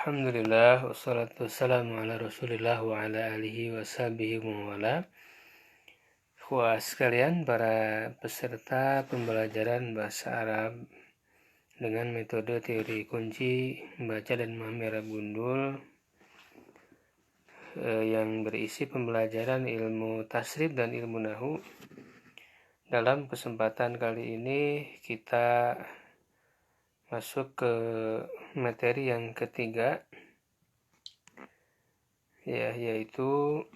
Alhamdulillah, wassalatu wassalamu ala rasulillah wa ala alihi wa sahbihi wa wala. Sekalian, para peserta pembelajaran bahasa Arab dengan metode teori kunci, membaca dan memahami Arab gundul yang berisi pembelajaran ilmu tasrif dan ilmu nahu. Dalam kesempatan kali ini kita masuk ke materi yang ketiga, yaitu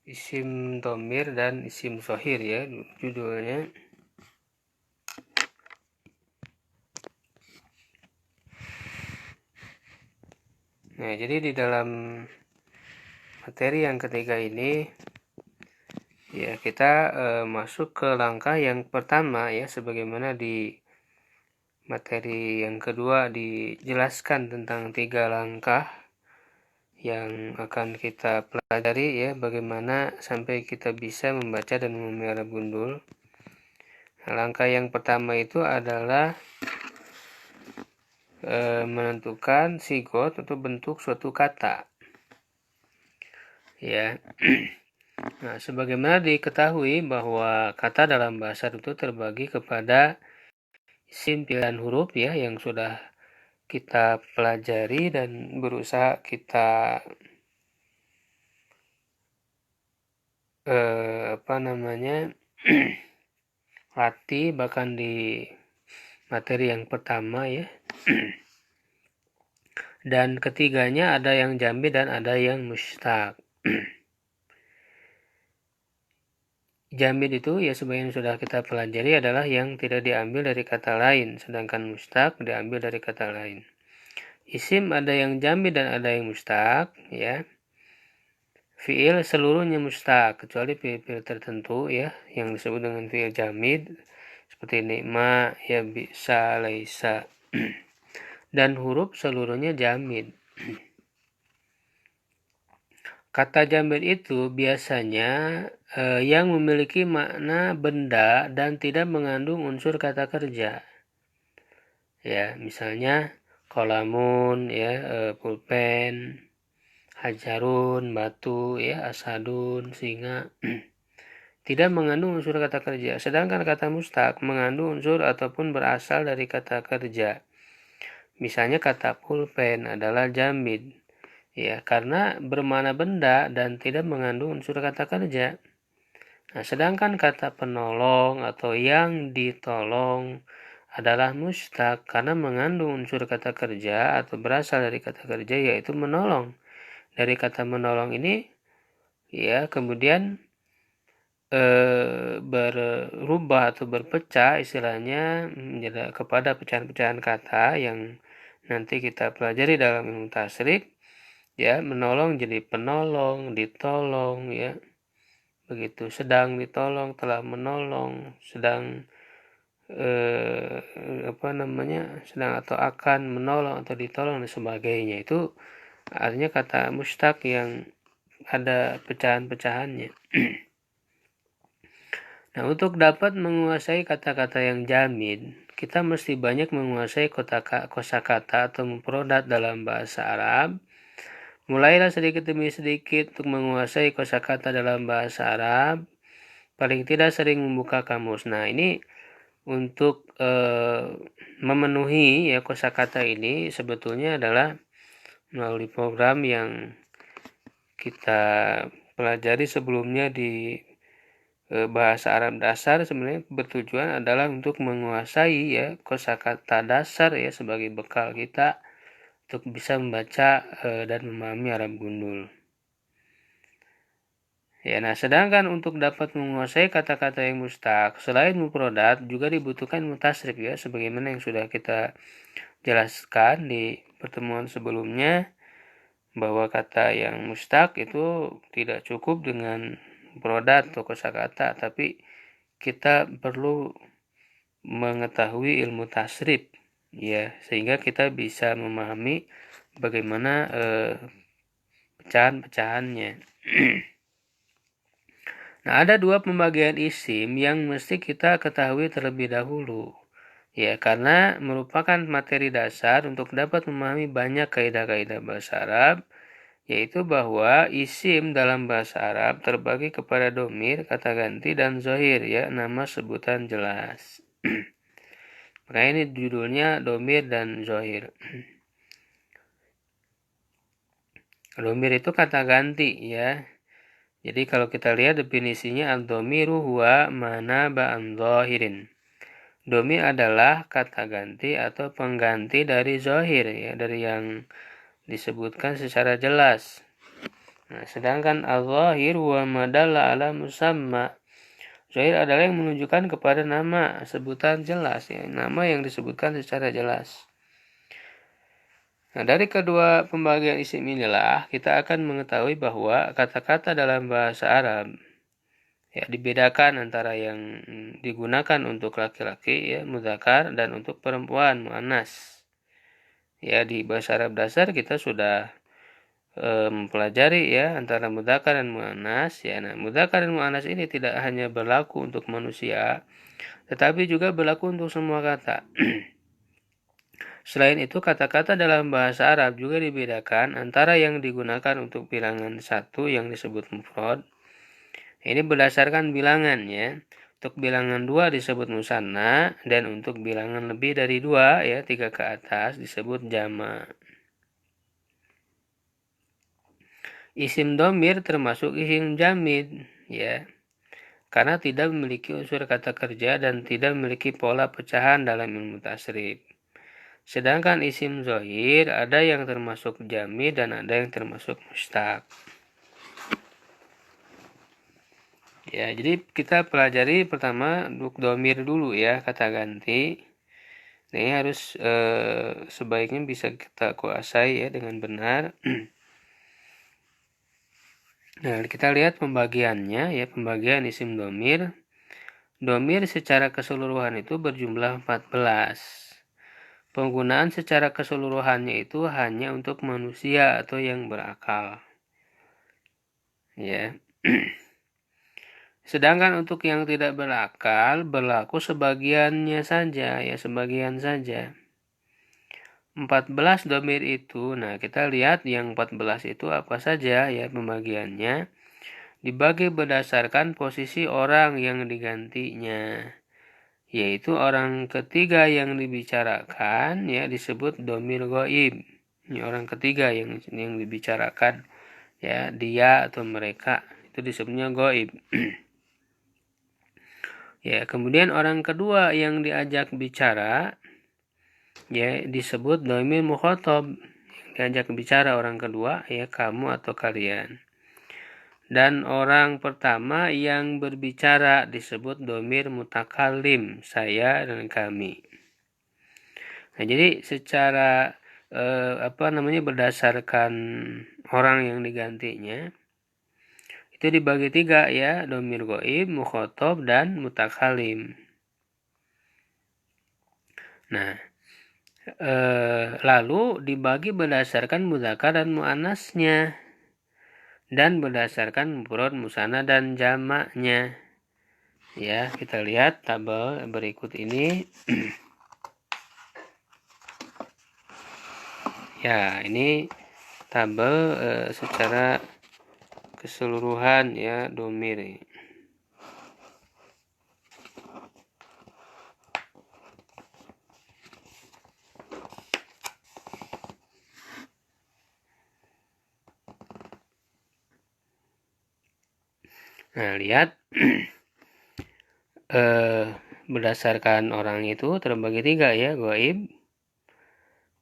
isim dhamir dan isim dhohir, ya judulnya. Nah, jadi di dalam materi yang ketiga ini ya kita masuk ke langkah yang pertama, ya sebagaimana di materi yang kedua dijelaskan tentang 3 langkah yang akan kita pelajari, ya bagaimana sampai kita bisa membaca dan memahami Arab gundul. Nah, langkah yang pertama itu adalah menentukan sigot atau bentuk suatu kata, ya. Nah, sebagaimana diketahui bahwa kata dalam bahasa itu terbagi kepada isim, fi'il, dan huruf, ya, yang sudah kita pelajari dan berusaha kita latih bahkan di materi yang pertama, ya. Dan ketiganya ada yang jamid dan ada yang mustaq. Jamid itu, ya sebenarnya sudah kita pelajari, adalah yang tidak diambil dari kata lain, sedangkan mustaq diambil dari kata lain. Isim ada yang jamid dan ada yang mustaq, ya. Fi'il seluruhnya mustaq kecuali fi'il tertentu, ya, yang disebut dengan fi'il jamid seperti ni'ma, ya, bisa, laisa. Dan huruf seluruhnya jamid. Kata jamid itu biasanya yang memiliki makna benda dan tidak mengandung unsur kata kerja. Ya, misalnya kolamun, ya, pulpen, hajarun, batu, ya, asadun, singa. Tidak mengandung unsur kata kerja. Sedangkan kata mustaq mengandung unsur ataupun berasal dari kata kerja. Misalnya kata pulpen adalah jamid, ya, karena bermakna benda dan tidak mengandung unsur kata kerja. Nah, sedangkan kata penolong atau yang ditolong adalah mustaq karena mengandung unsur kata kerja atau berasal dari kata kerja, yaitu menolong. Dari kata menolong ini, ya, kemudian berubah atau berpecah istilahnya menjadi kepada pecahan-pecahan kata yang nanti kita pelajari dalam ilmu tasrif, ya. Menolong jadi penolong, ditolong, ya, begitu. Sedang ditolong, telah menolong, sedang sedang atau akan menolong atau ditolong dan sebagainya. Itu artinya kata mustaq yang ada pecahan-pecahannya. Nah, untuk dapat menguasai kata-kata yang jamid, kita mesti banyak menguasai kosakata atau mufradat dalam bahasa Arab. Mulailah sedikit demi sedikit untuk menguasai kosakata dalam bahasa Arab. Paling tidak sering membuka kamus. Nah, ini untuk memenuhi, ya, kosakata ini sebetulnya adalah melalui program yang kita pelajari sebelumnya di bahasa Arab dasar. Sebenarnya bertujuan adalah untuk menguasai, ya, kosakata dasar, ya, sebagai bekal kita untuk bisa membaca dan memahami Arab gundul. Ya, nah, sedangkan untuk dapat menguasai kata-kata yang mustaq selain mufradat juga dibutuhkan mutasrif, ya, sebagaimana yang sudah kita jelaskan di pertemuan sebelumnya, bahwa kata yang mustaq itu tidak cukup dengan mufradat atau kosakata, tapi kita perlu mengetahui ilmu tasrif, ya, sehingga kita bisa memahami bagaimana pecahan-pecahannya. Nah, ada 2 pembagian isim yang mesti kita ketahui terlebih dahulu, Ya, karena merupakan materi dasar untuk dapat memahami banyak kaidah-kaidah bahasa Arab, yaitu bahwa isim dalam bahasa Arab terbagi kepada domir, kata ganti, dan zohir, ya, nama sebutan jelas. Makanya ini judulnya domir dan zohir. Domir itu kata ganti, ya. Jadi kalau kita lihat definisinya, ad-domiru huwa mana ba'an zohirin. Domir adalah kata ganti atau pengganti dari zohir, ya, dari yang disebutkan secara jelas. Nah, sedangkan al-zahir huwa madalla ala musamma. Zahir adalah yang menunjukkan kepada nama sebutan jelas, ya, nama yang disebutkan secara jelas. Nah, dari kedua pembagian isim inilah kita akan mengetahui bahwa kata-kata dalam bahasa Arab, ya, dibedakan antara yang digunakan untuk laki-laki, ya, mudzakkar, dan untuk perempuan, muannas. Ya, di bahasa Arab dasar kita sudah mempelajari, ya, antara mudzakkar dan muannas, ya. Nah, mudzakkar dan muannas ini tidak hanya berlaku untuk manusia, tetapi juga berlaku untuk semua kata. Selain itu, kata-kata dalam bahasa Arab juga dibedakan antara yang digunakan untuk bilangan satu yang disebut mufrad. Ini berdasarkan bilangan, ya. Untuk bilangan 2 disebut musanna, dan untuk bilangan lebih dari 2, ya, 3 ke atas disebut jama'. Isim domir termasuk isim jamid, ya, karena tidak memiliki unsur kata kerja dan tidak memiliki pola pecahan dalam ilmu tasrif. Sedangkan isim zohir ada yang termasuk jamid dan ada yang termasuk mustaq. Ya, jadi kita pelajari pertama untuk domir dulu, ya, kata ganti. Nah, ini harus sebaiknya bisa kita kuasai, ya, dengan benar. Nah, kita lihat pembagiannya, ya, pembagian isim domir. Domir secara keseluruhan itu berjumlah 14. Penggunaan secara keseluruhannya itu hanya untuk manusia atau yang berakal. Ya. Sedangkan untuk yang tidak berakal berlaku sebagiannya saja, ya, sebagian saja. 14 domir itu, nah kita lihat yang 14 itu apa saja, ya, pembagiannya. Dibagi berdasarkan posisi orang yang digantinya, yaitu orang ketiga yang dibicarakan, ya, disebut domir ghaib. Ini orang ketiga yang dibicarakan, ya, dia atau mereka, itu disebutnya ghaib. Ya, kemudian orang kedua yang diajak bicara, ya, disebut domir mukhatab. Yang diajak bicara orang kedua, ya, kamu atau kalian. Dan orang pertama yang berbicara disebut domir mutakallim, saya dan kami. Nah, jadi secara berdasarkan orang yang digantinya itu dibagi 3, ya, domir ghaib, mukhatab, dan mutakallim. Nah, lalu dibagi berdasarkan mudzakkar dan muannasnya, dan berdasarkan mufrad, musanna, dan jamaknya. Ya, kita lihat tabel berikut ini. Ya, ini tabel secara keseluruhan, ya, domir. Nah, lihat berdasarkan orang itu terbagi 3, ya, ghaib,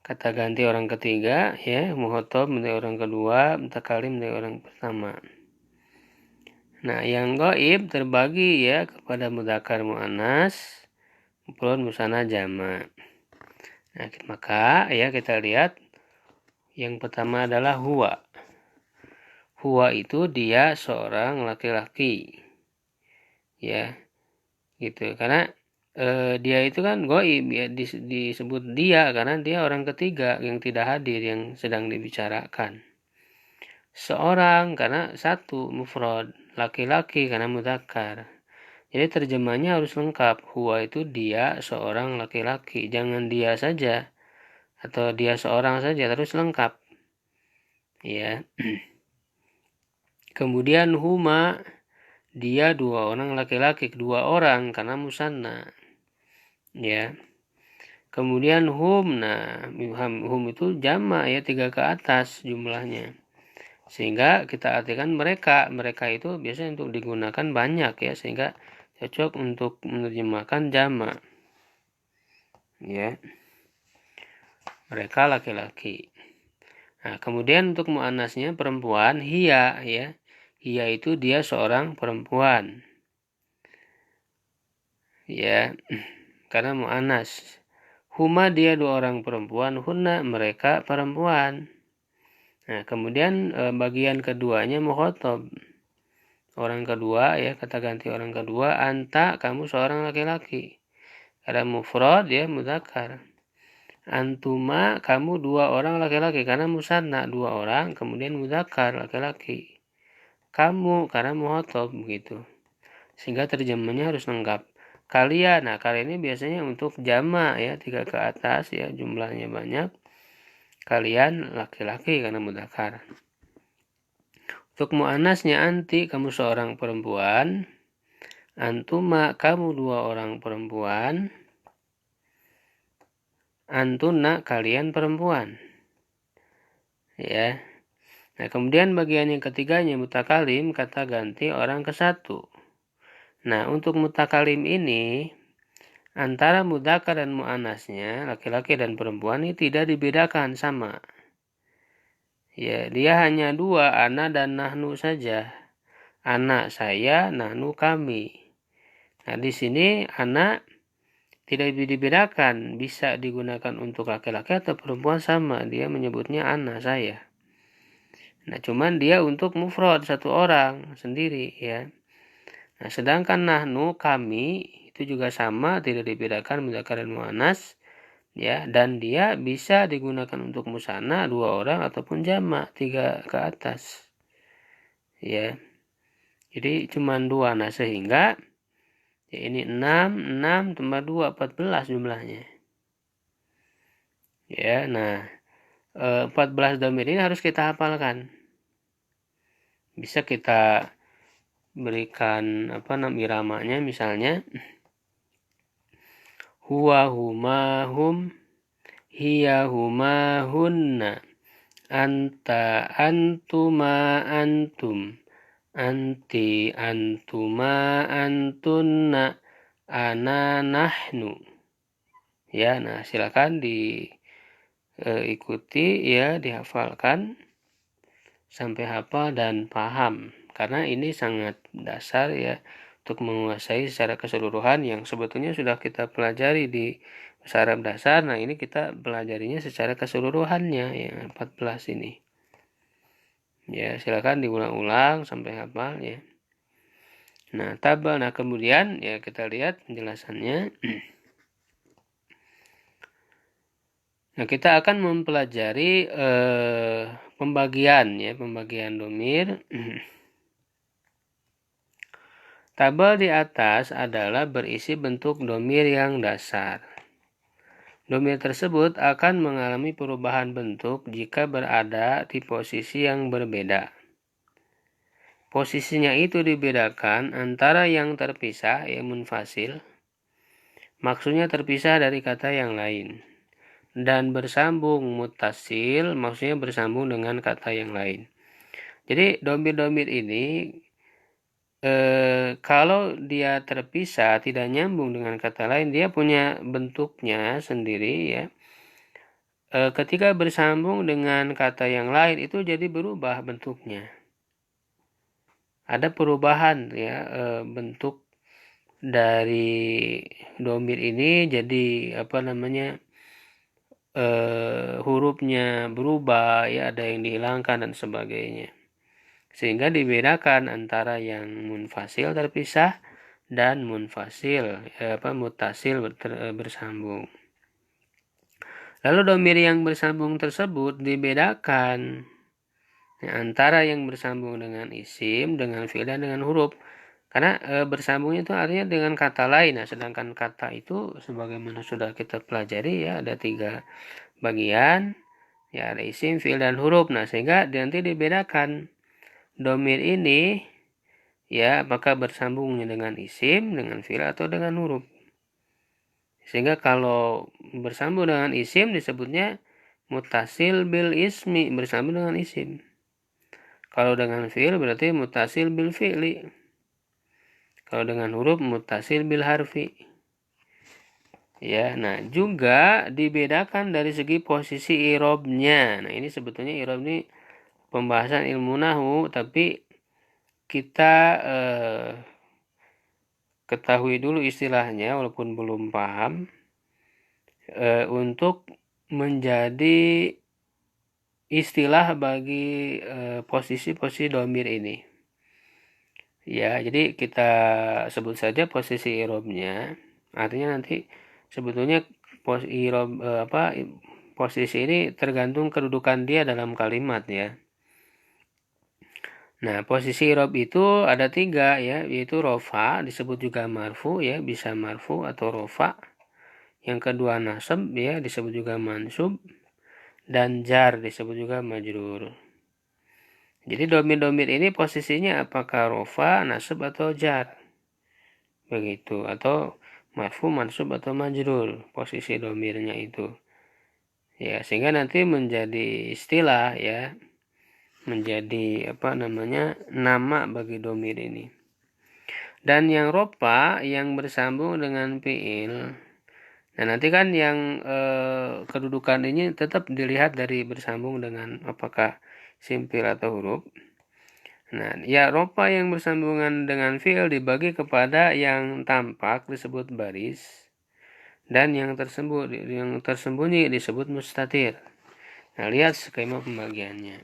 kata ganti orang ketiga, ya, mukhatab menjadi orang kedua, mutakallim menjadi orang pertama. Nah, yang ghaib terbagi, ya, kepada mudzakkar muannas, mufrad, musanna, jama'. Nah, maka, ya, kita lihat yang pertama adalah huwa. Huwa itu dia seorang laki-laki, ya, gitu. Karena dia itu kan ghaib, ya, disebut dia karena dia orang ketiga yang tidak hadir yang sedang dibicarakan. Seorang karena satu, mufrad, laki-laki karena mudzakkar. Jadi terjemahnya harus lengkap. Huwa itu dia seorang laki-laki, jangan dia saja atau dia seorang saja, terus lengkap. Ya. Kemudian huma, dia dua orang laki-laki, dua orang karena musanna. Ya. Kemudian hum, nah hum itu jamak ya, 3 ke atas jumlahnya. Sehingga kita artikan mereka itu biasanya untuk digunakan banyak ya, sehingga cocok untuk menerjemahkan jamak. Ya. Mereka laki-laki. Nah, kemudian untuk muannasnya perempuan, hiya ya. Hiya itu dia seorang perempuan. Ya. Karena muannas. Huma dia dua orang perempuan, hunna mereka perempuan. Nah, kemudian bagian keduanya mukhatab. Orang kedua ya, kata ganti orang kedua, anta kamu seorang laki-laki. Ada mufrad ya, mudzakkar. Antuma kamu dua orang laki-laki karena musanna dua orang, kemudian mudzakkar laki-laki. Kamu karena mukhatab begitu. Sehingga terjemahnya harus lengkap. Kalian, nah kalian ini biasanya untuk jamak ya, 3 ke atas ya, jumlahnya banyak. Kalian laki-laki karena mudzakkar. Untuk muannasnya anti, kamu seorang perempuan. Antuma, kamu dua orang perempuan. Antuna, kalian perempuan. Ya. Nah, kemudian bagian yang ketiganya mutakalim, kata ganti orang ke satu. Nah, untuk mutakalim ini antara mudzakkar dan muannasnya, laki-laki dan perempuan ini tidak dibedakan sama. Ya, dia hanya dua, ana dan nahnu saja. Anak saya, nahnu kami. Nah, di sini anak tidak dibedakan, bisa digunakan untuk laki-laki atau perempuan sama. Dia menyebutnya anak saya. Nah, cuman dia untuk mufrad satu orang sendiri ya. Nah, sedangkan nahnu kami itu juga sama, tidak dibedakan mudzakkar dan muannas ya, dan dia bisa digunakan untuk musanna dua orang ataupun jamak 3 ke atas. Ya. Jadi cuma dua. Nah, sehingga ya ini 6 tambah 2 14 jumlahnya. Ya, nah 14 dhamir ini harus kita hafalkan. Bisa kita berikan iramanya, misalnya huwa huma hum, hiya huma hunna, anta antuma antum, anti antuma antunna, ana nahnu. Ya, nah silakan diikuti ya, dihafalkan sampai hafal dan paham. Karena ini sangat dasar ya untuk menguasai secara keseluruhan yang sebetulnya sudah kita pelajari di bahasa Arab dasar. Nah, ini kita pelajarinya secara keseluruhannya ya, 14 ini. Ya, silakan diulang-ulang sampai hafal ya. Nah, tabel. Nah, kemudian ya kita lihat penjelasannya. Nah, kita akan mempelajari pembagian domir. Tabel di atas adalah berisi bentuk domir yang dasar. Domir tersebut akan mengalami perubahan bentuk jika berada di posisi yang berbeda. Posisinya itu dibedakan antara yang terpisah, yang munfasil, maksudnya terpisah dari kata yang lain, dan bersambung muttasil, maksudnya bersambung dengan kata yang lain. Jadi domir-domir ini kalau dia terpisah, tidak nyambung dengan kata lain, dia punya bentuknya sendiri ya. Ketika bersambung dengan kata yang lain itu jadi berubah bentuknya. Ada perubahan ya, bentuk dari domir ini jadi hurufnya berubah ya, ada yang dihilangkan dan sebagainya. Sehingga dibedakan antara yang munfasil terpisah dan munfasil muttasil bersambung. Lalu domir yang bersambung tersebut dibedakan antara yang bersambung dengan isim, dengan fi'il dan dengan huruf. Karena bersambungnya itu artinya dengan kata lain. Nah, sedangkan kata itu sebagaimana sudah kita pelajari ya ada 3 bagian. Ya ada isim, fi'il, dan huruf. Nah, sehingga nanti dibedakan domir ini ya apakah bersambungnya dengan isim, dengan fi'il, atau dengan huruf. Sehingga kalau bersambung dengan isim disebutnya mutasil bil ismi, bersambung dengan isim. Kalau dengan fi'il berarti mutasil bil fi'li. Kalau dengan huruf mutasil bil harfi. Ya, nah juga dibedakan dari segi posisi i'rabnya. Nah, ini sebetulnya i'rab ini pembahasan ilmu nahwu, tapi kita ketahui dulu istilahnya walaupun belum paham untuk menjadi istilah bagi posisi-posisi domir ini. Ya, jadi kita sebut saja posisi i'rabnya. Artinya nanti sebetulnya posisi ini tergantung kedudukan dia dalam kalimat ya. Nah, posisi i'rab itu ada 3 ya, yaitu rofa disebut juga marfu ya, bisa marfu atau rofa. Yang kedua nasab ya, disebut juga mansub, dan jar disebut juga majrur. Jadi domir-domir ini posisinya apakah rofa, nasab, atau jar. Begitu, atau marfu, mansub, atau majrur posisi domirnya itu. Ya, sehingga nanti menjadi istilah ya, menjadi nama bagi domir ini. Dan yang rofa yang bersambung dengan fi'il. Nah, nanti kan yang kedudukan ini tetap dilihat dari bersambung dengan apakah simpil atau huruf. Nah, ya rofa yang bersambungan dengan fi'il dibagi kepada yang tampak disebut baris dan yang tersembunyi disebut mustatir. Nah, lihat skema pembagiannya.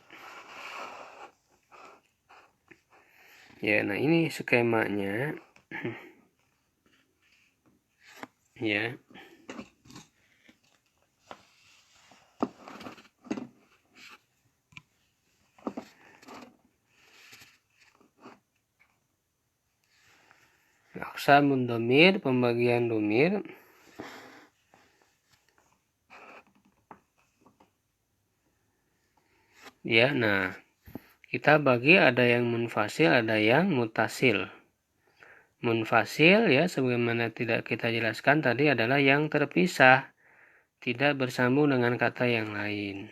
Ya, nah ini skemanya. Ya. Aqsamun domir, pembagian domir. Ya, nah kita bagi ada yang munfasil, ada yang mutasil. Munfasil ya, sebagaimana tidak kita jelaskan tadi adalah yang terpisah, tidak bersambung dengan kata yang lain.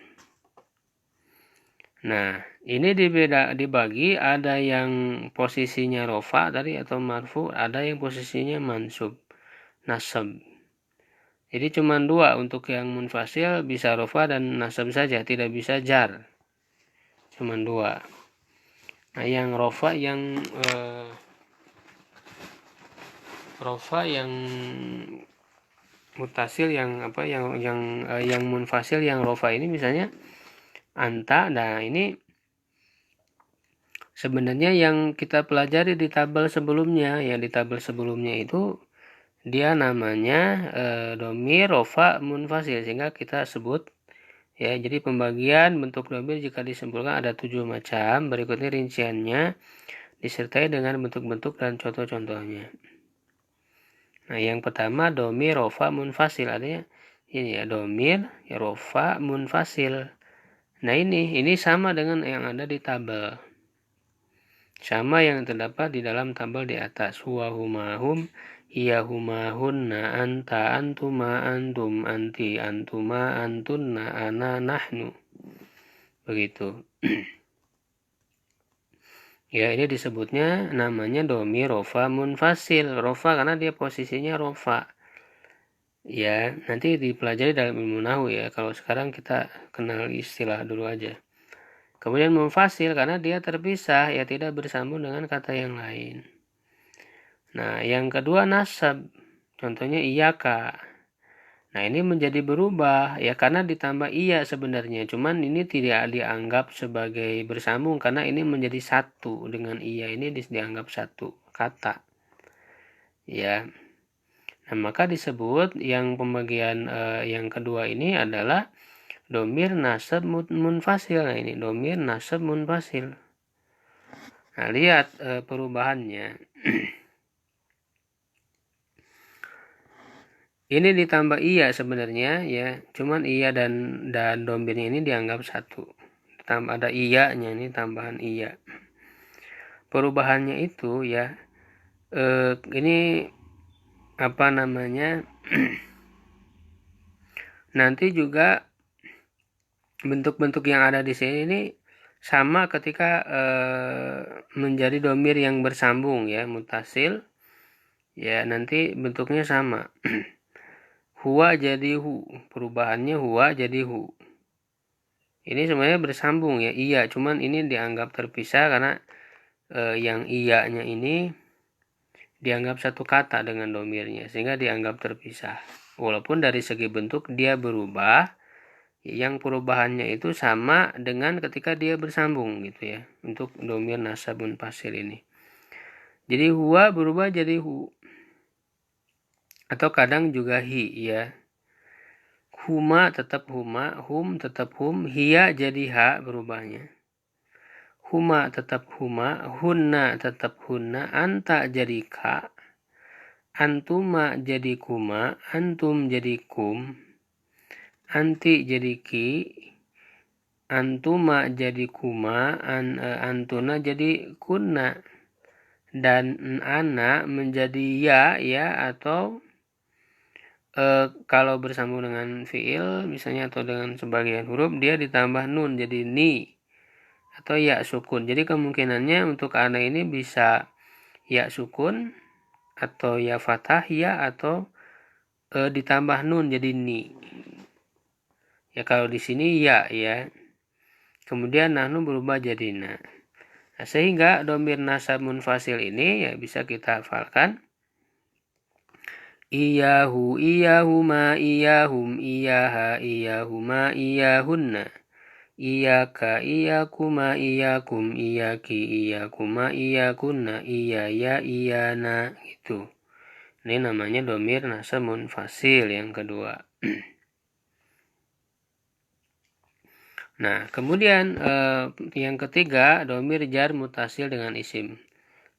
Nah, ini dibagi ada yang posisinya rofa tadi atau marfu, ada yang posisinya mansub, nasab. Jadi cuma 2 untuk yang munfasil, bisa rofa dan nasab saja, tidak bisa jar. Cuma 2. Nah, yang rofa yang mutasil yang munfasil yang rofa ini misalnya anta. Nah, ini sebenarnya yang kita pelajari di tabel sebelumnya, yang di tabel sebelumnya itu dia namanya domir rofa munfasil, sehingga kita sebut ya. Jadi pembagian bentuk domir jika disimpulkan ada 7 macam. Berikutnya rinciannya disertai dengan bentuk-bentuk dan contoh-contohnya. Nah, yang pertama domir rofa munfasil, artinya ini ya, domir ya, rofa munfasil. Nah, ini sama dengan yang ada di tabel. Sama yang terdapat di dalam tabel di atas. Huwa humahum, hiya humahunna, anta antuma antum, anti antuma antunna, ana nahnu. Begitu. Ya, ini disebutnya namanya domir rofa munfasil. Rofa karena dia posisinya rofa. Ya, nanti dipelajari dalam ilmu nahwu ya. Kalau sekarang kita kenal istilah dulu aja. Kemudian munfasil karena dia terpisah, ya tidak bersambung dengan kata yang lain. Nah, yang kedua nasab. Contohnya iyaka. Nah, ini menjadi berubah ya karena ditambah iya sebenarnya. Cuman ini tidak dianggap sebagai bersambung karena ini menjadi satu dengan iya, ini dianggap satu kata. Ya. Nah, maka disebut yang pembagian yang kedua ini adalah domir nasab munfasil. Nah, ini domir nasab munfasil. Nah, lihat perubahannya. Ini ditambah iya sebenarnya ya, cuman iya dan domirnya ini dianggap satu. Tambah ada iya-nya, ini tambahan iya. Perubahannya itu ya, ini apa namanya? Nanti juga bentuk-bentuk yang ada di sini ini sama ketika menjadi domir yang bersambung ya, mutasil. Ya, nanti bentuknya sama. Huwa jadi hu, perubahannya huwa jadi hu. Ini sebenarnya bersambung ya, iya, cuman ini dianggap terpisah karena yang iya-nya ini dianggap satu kata dengan domirnya, sehingga dianggap terpisah. Walaupun dari segi bentuk dia berubah, yang perubahannya itu sama dengan ketika dia bersambung gitu ya, untuk domir nasab munfasil ini. Jadi huwa berubah jadi hu, atau kadang juga hi ya. Huma tetap huma, hum tetap hum, hiya jadi ha berubahnya. Huma tetap huma, hunna tetap hunna, anta jadi ka, antuma jadi kuma, antum jadi kum, anti jadi ki, antuma jadi kuma, antuna jadi kunna, dan ana menjadi ya atau kalau bersambung dengan fiil misalnya atau dengan sebagian huruf dia ditambah nun jadi ni atau ya sukun. Jadi kemungkinannya untuk ana ini bisa ya sukun atau ya fathah ya atau ditambah nun jadi ni. Ya kalau di sini ya. Kemudian nahnu berubah jadi na. Nah, sehingga domir nasab munfasil ini ya bisa kita hafalkan. Iyahu, iyahuma, iyahum, iyaha, iyahuma, iyahunna. Iyaka, iyakuma, iyakum, iyaki, iyakuma, iyakunna, iyaya, iyana, gitu. Ini namanya domir nasab munfasil yang kedua. Nah, kemudian yang ketiga domir jar mutasil dengan isim.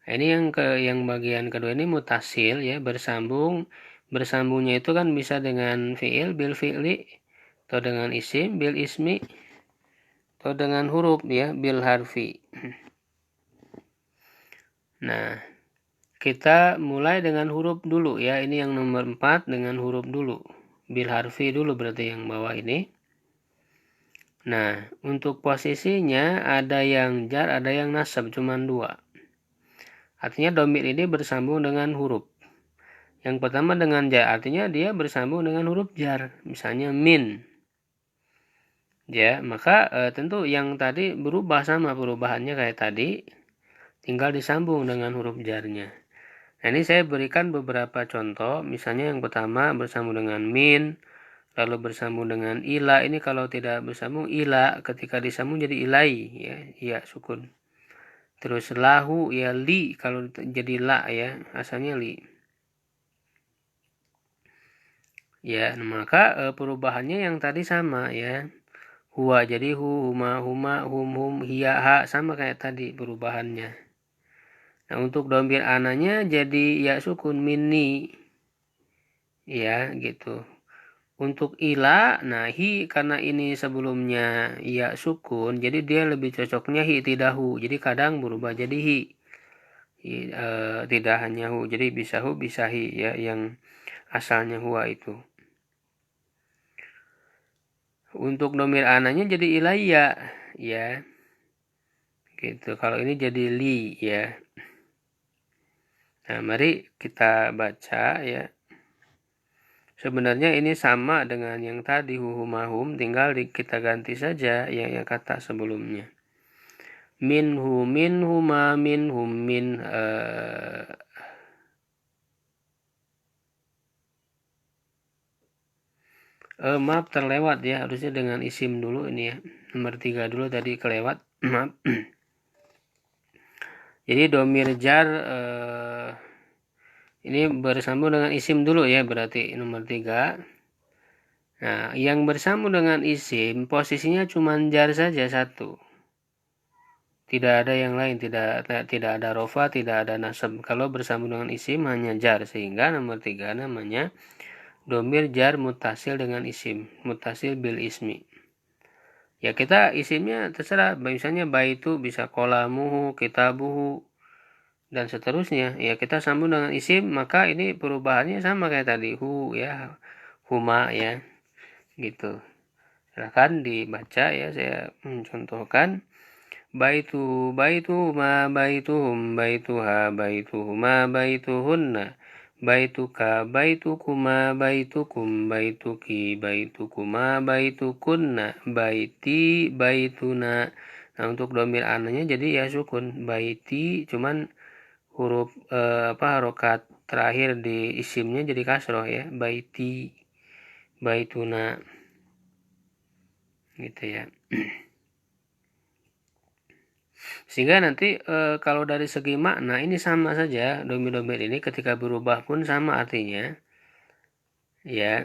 Nah, ini yang bagian kedua ini mutasil ya, bersambung. Bersambungnya itu kan bisa dengan fiil bil fi'li atau dengan isim bil ismi atau dengan huruf ya bil harfi. Nah, kita mulai dengan huruf dulu ya. Ini yang nomor 4 dengan huruf dulu. Bil harfi dulu berarti yang bawah ini. Nah, untuk posisinya ada yang jar, ada yang nasab, cuma 2. Artinya domir ini bersambung dengan huruf. Yang pertama dengan jar, artinya dia bersambung dengan huruf jar. Misalnya min. Ya, maka tentu yang tadi berubah sama perubahannya kayak tadi. Tinggal disambung dengan huruf jarnya. Nah, ini saya berikan beberapa contoh. Misalnya yang pertama bersambung dengan min. Lalu bersambung dengan ila. Ini kalau tidak bersambung ila. Ketika disambung jadi ilai. Ya, iya sukun. Terus lahu ya li, kalau jadi la ya, asalnya li. Ya, maka perubahannya yang tadi sama ya. Huwa jadi hu, huma, huma, hum, hiya, ha, sama kayak tadi perubahannya. Nah, untuk domir ananya jadi ya sukun minni. Ya, gitu. Untuk ila, nah hi karena ini sebelumnya ya sukun, jadi dia lebih cocoknya hi tidak hu. Jadi kadang berubah jadi hi. Tidak hanya hu, jadi bisa hu bisa hi ya, yang asalnya huwa itu. Untuk domir ananya jadi ilaiya ya. Gitu. Kalau ini jadi li ya. Nah, mari kita baca ya. Sebenarnya ini sama dengan yang tadi huhumahum, tinggal kita ganti saja yang kata sebelumnya. Minhu, minhuma, minhum, min. Maaf terlewat ya, harusnya dengan isim dulu ini ya. Nomor 3 dulu tadi kelewat. Maaf. Jadi domir jar ini bersambung dengan isim dulu ya, berarti nomor 3. Nah, yang bersambung dengan isim posisinya cuma jar saja satu. Tidak ada yang lain, tidak ada rofa, tidak ada nasab. Kalau bersambung dengan isim hanya jar, sehingga nomor 3 namanya domir jar mutasil dengan isim, mutasil bil ismi. Ya kita isimnya terserah, misalnya baitu bisa kolamuhu, kitabuhu, dan seterusnya. Ya kita sambung dengan isim, maka ini perubahannya sama kayak tadi, hu ya, huma ya, gitu. Silahkan dibaca ya, saya mencontohkan. Baitu baituhuma baituhum baituha baituhuma baituhunna baituka baitukuma baitukum baituki baitukuma baitukunna baiti baituna. Nah untuk domir ananya jadi ya sukun, baiti cuman huruf harokat terakhir di isimnya jadi kasroh ya, baiti baituna gitu ya. Sehingga nanti kalau dari segi makna ini sama saja, domir-domir ini ketika berubah pun sama artinya. Ya.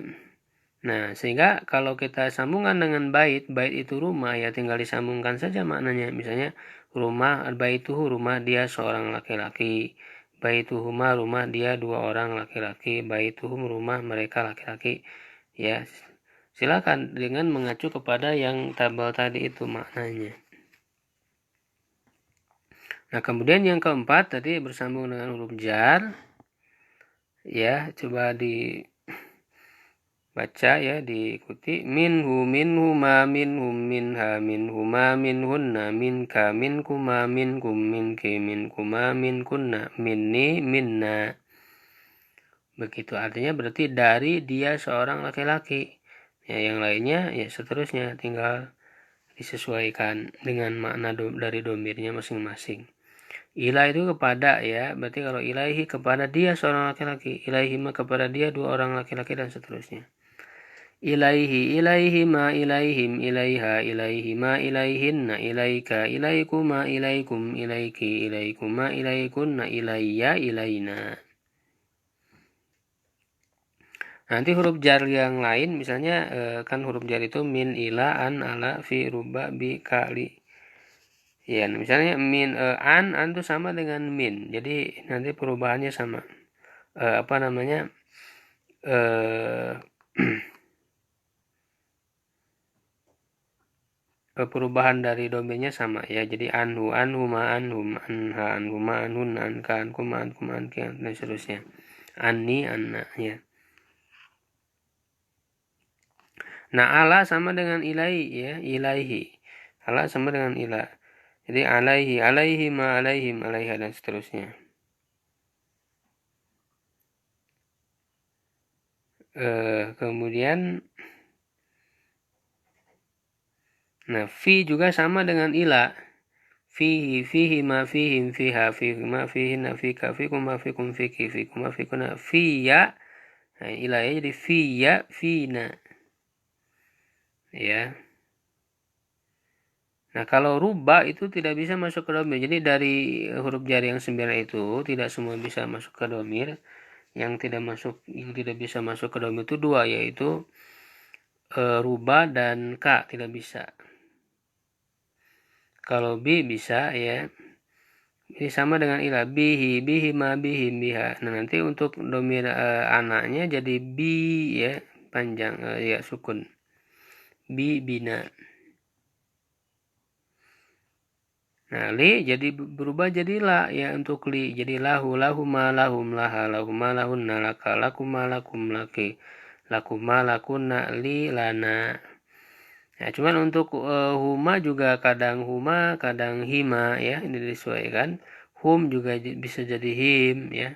Nah, sehingga kalau kita sambungkan dengan bait itu rumah, ya tinggal disambungkan saja maknanya. Misalnya rumah, baituhu rumah dia seorang laki-laki, baituhuma rumah dia dua orang laki-laki, baituhum rumah mereka laki-laki. Ya. Silakan dengan mengacu kepada yang tabel tadi itu maknanya. Nah, kemudian yang keempat tadi bersambung dengan huruf jar. Ya, coba dibaca ya, diikuti. Minhu minhuma minhum minha minhuma minhunna minka minkuma minkum minki minkuma minkunna minni minna. Begitu artinya berarti dari dia seorang laki-laki. Ya, yang lainnya ya seterusnya tinggal disesuaikan dengan makna dari domirnya masing-masing. Ilah itu kepada ya, berarti kalau ilaihi kepada dia seorang laki-laki, ilaihi ma kepada dia dua orang laki-laki dan seterusnya. Ilaihi ilaihima ilaihim ilaiha ilaihima ilaihinna ilaika ilaikuma ilaikum ilaiki ilaikuma ilaikunna ilaiya ilaina. Nanti huruf jar yang lain misalnya kan huruf jar itu min ila an ala fi ruba bi kali. Ya, misalnya min an itu sama dengan min. Jadi nanti perubahannya sama. Perubahan dari domainnya sama ya. Jadi anhu anhuma anhum anha anhuma anhun anka ankuma ankuma anki dan seterusnya. Anni anna ya. Nah, ala sama dengan ilai ya, ilaihi. Ala sama dengan ila. Jadi alaihi, alaihi ma alaihim, alaiha dan seterusnya. Kemudian nah, fi juga sama dengan ila. Fihi, fihi ma fihim, fiha, fihi ma fihinna, fika, fikum ma fikum, fiki, fikum ma fikuna, fiya. Nah, ila ya jadi fiya, fina. Ya. Nah, kalau ruba itu tidak bisa masuk ke domir. Jadi dari huruf jar yang 9 itu tidak semua bisa masuk ke domir. Yang tidak bisa masuk ke domir itu dua, yaitu ruba dan ka tidak bisa. Kalau bi bisa ya. Ini sama dengan ila bihi, bihi ma bihim biha. Nah, nanti untuk domir anaknya jadi bi ya, panjang ya sukun. Bi bina. Nah, li jadi berubah jadi la ya untuk li. Jadi lahu lahuma lahum laha lahuma lahunna laka lakuma lakum laki lakuma lakunna li lana. Nah, cuman untuk huma juga kadang huma kadang hima ya, ini disesuaikan. Hum juga bisa jadi him ya.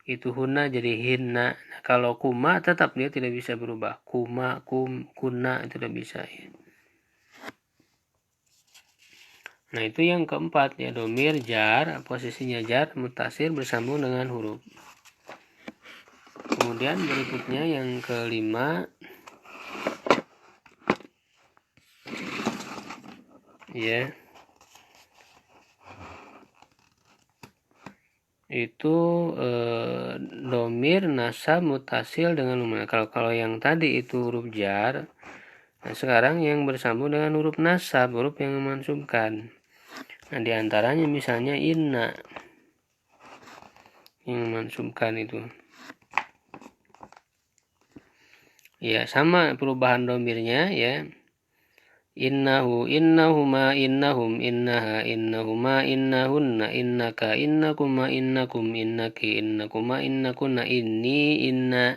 Itu huna jadi hinna. Nah, kalau kuma tetap dia tidak bisa berubah. Kuma, kum, kunna itu tidak bisa ya. Nah, itu yang keempat ya, domir jar, posisinya jar mutasir bersambung dengan huruf. Kemudian berikutnya yang kelima ya, itu domir nasab mutasil dengan lumah. Kalau yang tadi itu huruf jar, nah sekarang yang bersambung dengan huruf nasab, huruf yang memansubkan. Nah, diantaranya misalnya inna yang mansubkan itu. Ya, sama perubahan domirnya ya. Innahu, innahuma, innahum, innaha, innahuma, innahunna, innaka, innakuma, innakum, innaki, innakuma, innakunna, inni, inna.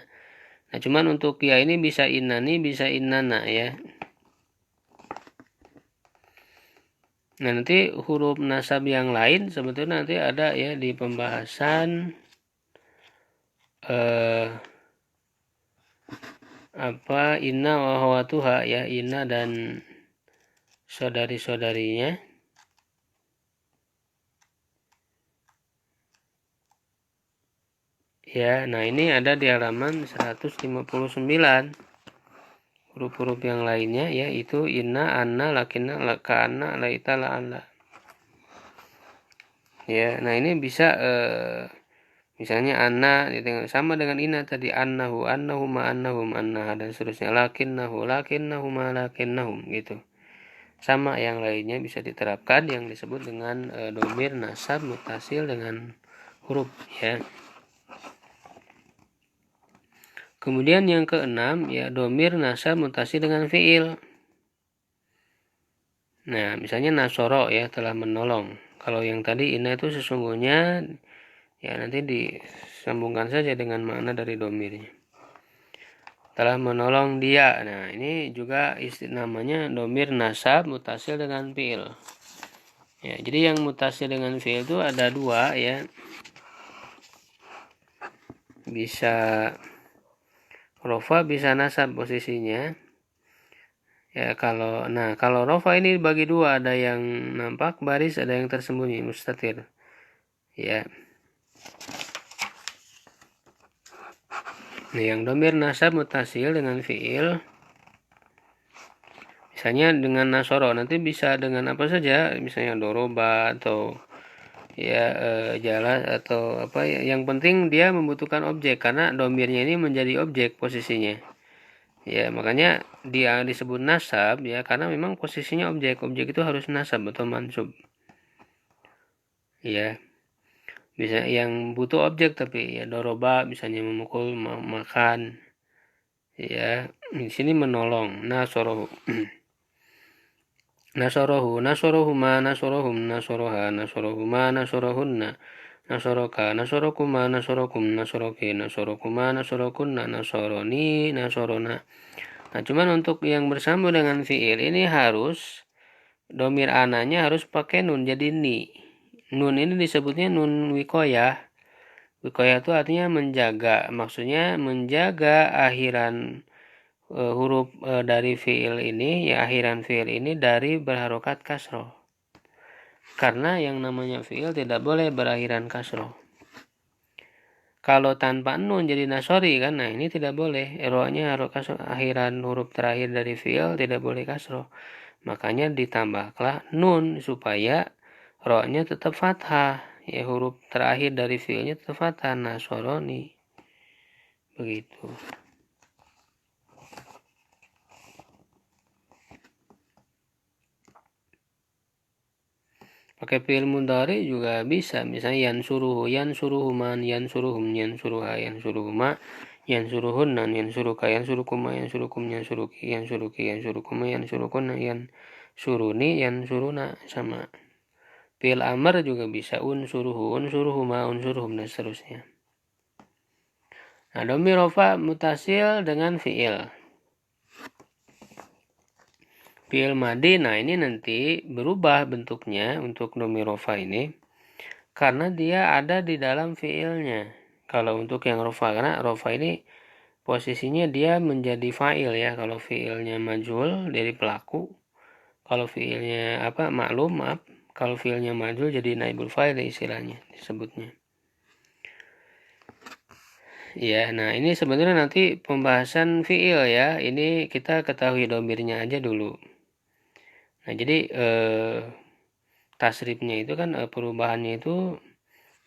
Nah, cuman untuk ya ini bisa innani, bisa innana ya. Nah, nanti huruf nasab yang lain sebetulnya nanti ada ya di pembahasan inna wa akhwatuha ya, inna dan saudari-saudarinya. Ya, nah ini ada di halaman 159. Huruf-huruf yang lainnya yaitu inna, anna, lakinna, lakaana, laita, la'alla. Ya, nah ini bisa misalnya anna sama dengan inna tadi, annahu, annahuma, annahum, annaha dan seterusnya, lakinnahu, lakinnahuma, lakinnahum gitu. Sama yang lainnya bisa diterapkan yang disebut dengan domir nasab mutasil dengan huruf ya. Kemudian yang keenam ya domir nasab mutasil dengan fiil. Nah, misalnya nasoro ya telah menolong. Kalau yang tadi inna itu sesungguhnya ya nanti disambungkan saja dengan makna dari domirnya. Telah menolong dia. Nah, ini juga namanya domir nasab mutasil dengan fiil. Ya, jadi yang mutasil dengan fiil itu ada dua ya. Bisa rofa, bisa nasab posisinya. Ya, kalau rofa ini bagi dua, ada yang nampak baris, ada yang tersembunyi mustatir. Ya. Nah, yang domir nasab mutasil dengan fiil misalnya dengan nasoro, nanti bisa dengan apa saja, misalnya doroba atau ya jalan atau apa ya, yang penting dia membutuhkan objek karena domirnya ini menjadi objek posisinya. Ya, makanya dia disebut nasab ya karena memang posisinya objek itu harus nasab atau mansub. Ya. Bisa yang butuh objek tapi ya doroba misalnya memukul, makan. Ya, di sini menolong. Nasorohu. Nasorohu, nasorohuma, nasorohum, nasoroha, nasorohuma, nasorohunna, nasoroka, nasorokuma, nasorokum, nasoroke, nasorokuma, nasorokunna, nasoroni, nasorona. Nah, cuman untuk yang bersambung dengan fiil ini harus domir ananya harus pakai nun jadi ni. Nun ini disebutnya nun wikoyah. Wikoyah itu artinya menjaga, maksudnya menjaga akhiran huruf dari fiil ini, ya akhiran fiil ini dari berharokat kasroh. Karena yang namanya fiil tidak boleh berakhiran kasroh. Kalau tanpa nun jadi nasori kan, nah ini tidak boleh. Rohnya harus kasroh, akhiran huruf terakhir dari fiil tidak boleh kasroh. Makanya ditambahlah nun supaya rohnya tetap fathah. Ya huruf terakhir dari fiilnya tetap fathah, nasoroni. Begitu. Pakai fiil mudhari juga bisa, misalnya yansuruhu, yansuruhuman, yansuruhum, yansuruha, yansuruhuma, yansuruhunna, yansuruka, yansurukuma, yansurukum, yansuruki, yansuruki, yansurukuma, yansurukunna, yansuruni, yansuruna, sama. Fiil amr juga bisa unsuruhu, unsuruhuma, unsuruhum dan seterusnya. Nah, domir rofa mutasil dengan fiil. Fiil madi, nah ini nanti berubah bentuknya untuk domir rofa ini karena dia ada di dalam fiilnya. Kalau untuk yang rofa, karena rofa ini posisinya dia menjadi fa'il ya. Kalau fiilnya majhul dari pelaku, kalau fiilnya maklum, kalau fiilnya majhul jadi naibul fa'il istilahnya disebutnya. Ya, nah ini sebenarnya nanti pembahasan fiil ya. Ini kita ketahui domirnya aja dulu. Nah, jadi tasrifnya itu kan perubahannya itu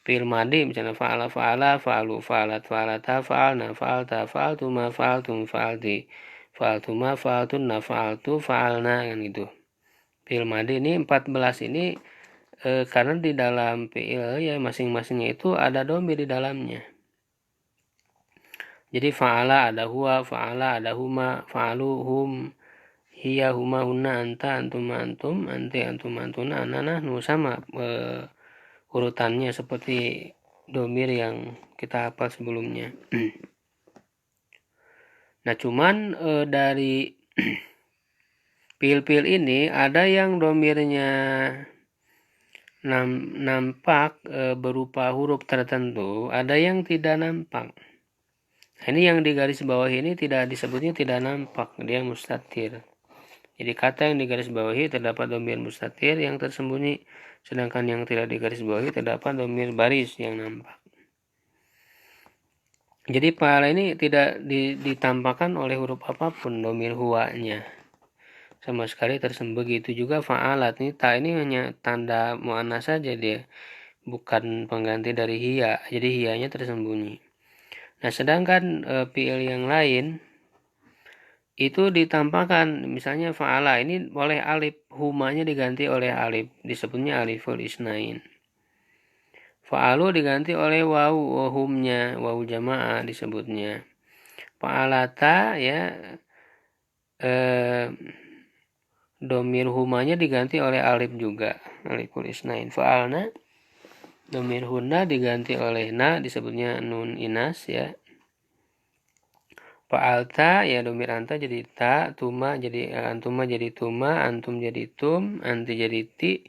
fiil madi, misalnya fa'ala, fa'ala, fa'alu, fa'alat, fa'alata, fa'alna, fa'alta, fa'altuma, fa'altum, fa'alti, fa'altuma, fa'altunna, fa'altu, fa'alna kan gitu. Fiil madi ini 14 ini karena di dalam fi'il ya masing-masingnya itu ada domir di dalamnya. Jadi fa'ala ada huwa, fa'ala ada huma, fa'alu hum, hiya huma hunna anta antum antum anti antum antuna ana nahnu, sama urutannya seperti domir yang kita hafal sebelumnya. Nah cuman dari fiil-fiil ini ada yang domirnya nampak berupa huruf tertentu, ada yang tidak nampak. Nah, ini yang di garis bawah ini disebutnya tidak nampak, dia mustatir. Jadi kata yang di garis bawahi terdapat domir mustatir yang tersembunyi, sedangkan yang tidak di garis bawahi terdapat domir baris yang nampak. Jadi fa'ala ini tidak ditampakkan oleh huruf apapun domir huwanya, sama sekali tersembunyi. Begitu juga fa'alat, ini ta ini hanya tanda mu'annas saja, dia bukan pengganti dari hiya, jadi hiyanya tersembunyi. Nah sedangkan fi'il yang lain itu ditampakkan, misalnya fa'ala ini oleh alif, humanya diganti oleh alif, disebutnya aliful isnain. Fa'alu diganti oleh wawu, humnya wawu jamaah disebutnya. Fa'alata ya domir humanya diganti oleh alif juga, aliful isnain. Fa'alna domir hunna diganti oleh na, disebutnya nun inas ya. Fa'alta ya domir anta jadi ta, tuma jadi antuma jadi tuma, antum jadi tum, anti jadi ti,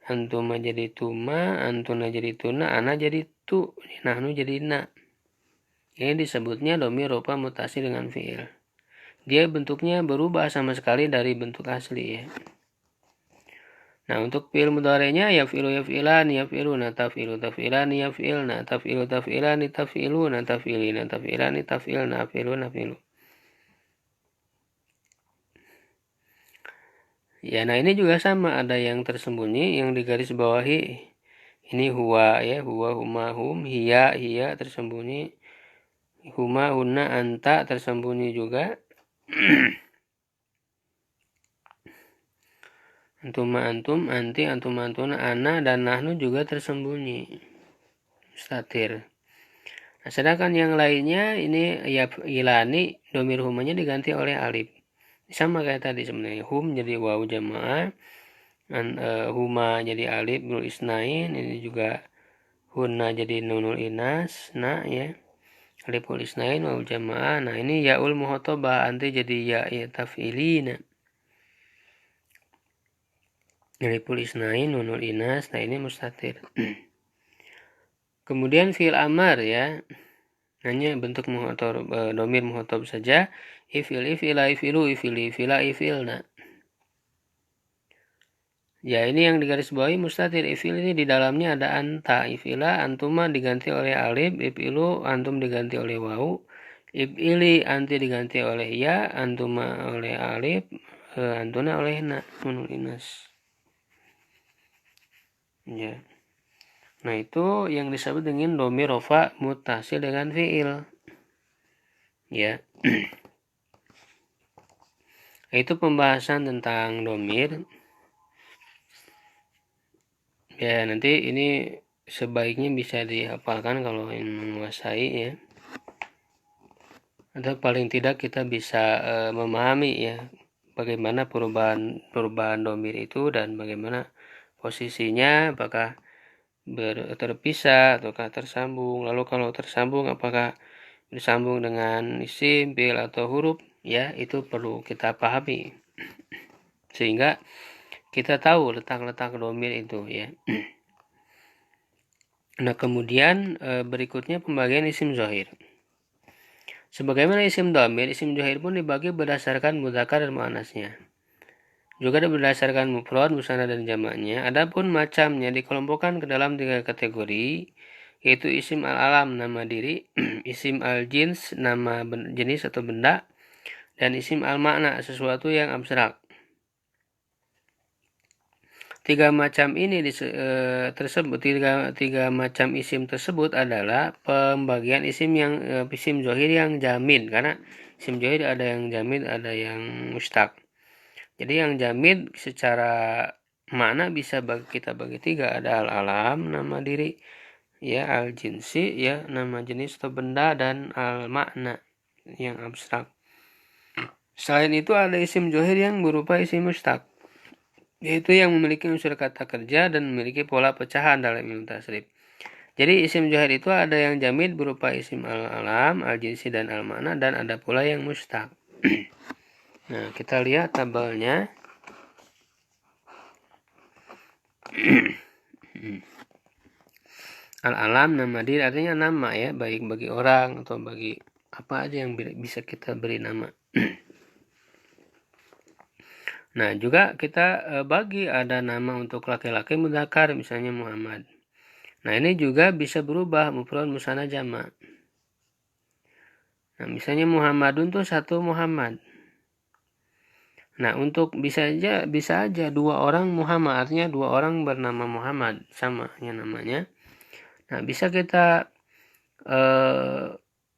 antuma jadi tuma, antuna jadi tuna, ana jadi tu, nahnu jadi na. Ini disebutnya domir rupa mutasi dengan fi'il. Dia bentuknya berubah sama sekali dari bentuk asli ya. Nah untuk fi'il mudhari'nya yaf'ilu yaf'ilani yaf'iluna taf'ilu taf'ilani yaf'ilna taf'ilu taf'ilani taf'iluna taf'ilina taf'ilani taf'ilna af'iluna af'ilu. Ya nah ini juga sama, ada yang tersembunyi yang di garis bawahi. Ini huwa ya, huwa huma hum, hiya hiya tersembunyi, huma hunna anta tersembunyi juga. Antuma antum, anti, antum antuna, ana, dan nahnu juga tersembunyi. Mustatir. Nah, sedangkan yang lainnya ini ya ilani, domir humanya diganti oleh alif. Sama kayak tadi sebenarnya. Hum jadi wawu jamaah, huma jadi alif nul isnain, ini juga hunna jadi nunul inas, nah ya. Aliful isnain wawu jamaah. Nah, ini yaul muhotobah, anti jadi ya taf'ilina. Aliful isnain nunul inas, nah ini mustatir. Kemudian fi'il amar ya, hanya bentuk muhotob, domir muhotob saja. Ifil ifila ifilu ifili ifila ifilna. Ya ini yang digaris bawahi mustatir. Ifil ini di dalamnya ada anta, ifila antuma diganti oleh alif, ifilu antum diganti oleh wawu, ifili anti diganti oleh ya, antuma oleh alif, antuna oleh na, nunul inas. Ya. Nah itu yang disebut dengan domir rofa mutasil dengan fi'il. Ya. Itu pembahasan tentang domir. Ya nanti ini sebaiknya bisa dihafalkan kalau ingin menguasai ya. Atau paling tidak kita bisa memahami ya bagaimana perubahan domir itu dan bagaimana posisinya, apakah terpisah ataukah tersambung, lalu kalau tersambung apakah disambung dengan isim, fi'il atau huruf ya, itu perlu kita pahami sehingga kita tahu letak-letak domir itu ya. Nah kemudian berikutnya pembagian isim zahir. Sebagaimana isim dhamir, isim zahir pun dibagi berdasarkan mudzakkar dan muannasnya. Juga berdasarkan mufrad, musanna dan jamaknya. Adapun macamnya dikelompokkan ke dalam 3 kategori, yaitu isim al-alam nama diri, isim al-jins nama jenis atau benda, dan isim al-makna sesuatu yang abstrak. 3 macam ini tersebut, tiga macam isim tersebut adalah pembagian isim yang isim zahir yang jamid, karena isim zahir ada yang jamid, ada yang mustaq. Jadi yang jamid secara makna bisa kita bagi 3, ada al-alam nama diri, ya al-jinsi ya nama jenis atau benda, dan al-makna yang abstrak. Selain itu ada isim johir yang berupa isim mustaq, yaitu yang memiliki unsur kata kerja dan memiliki pola pecahan dalam ilmu tasrif. Jadi isim johir itu ada yang jamid berupa isim al-alam, al-jinsi, dan al-makna, dan ada pula yang mustaq. Nah, kita lihat tabelnya. Al-alam nama diri artinya nama ya, baik bagi orang atau bagi apa aja yang bisa kita beri nama. Nah, juga kita bagi ada nama untuk laki-laki mudzakkar, misalnya Muhammad. Nah, ini juga bisa berubah mufrad musanna jamak. Nah, misalnya Muhammadun tuh satu Muhammad. Nah, untuk bisa aja 2 orang Muhammad, artinya 2 orang bernama Muhammad, sama namanya. Nah, bisa kita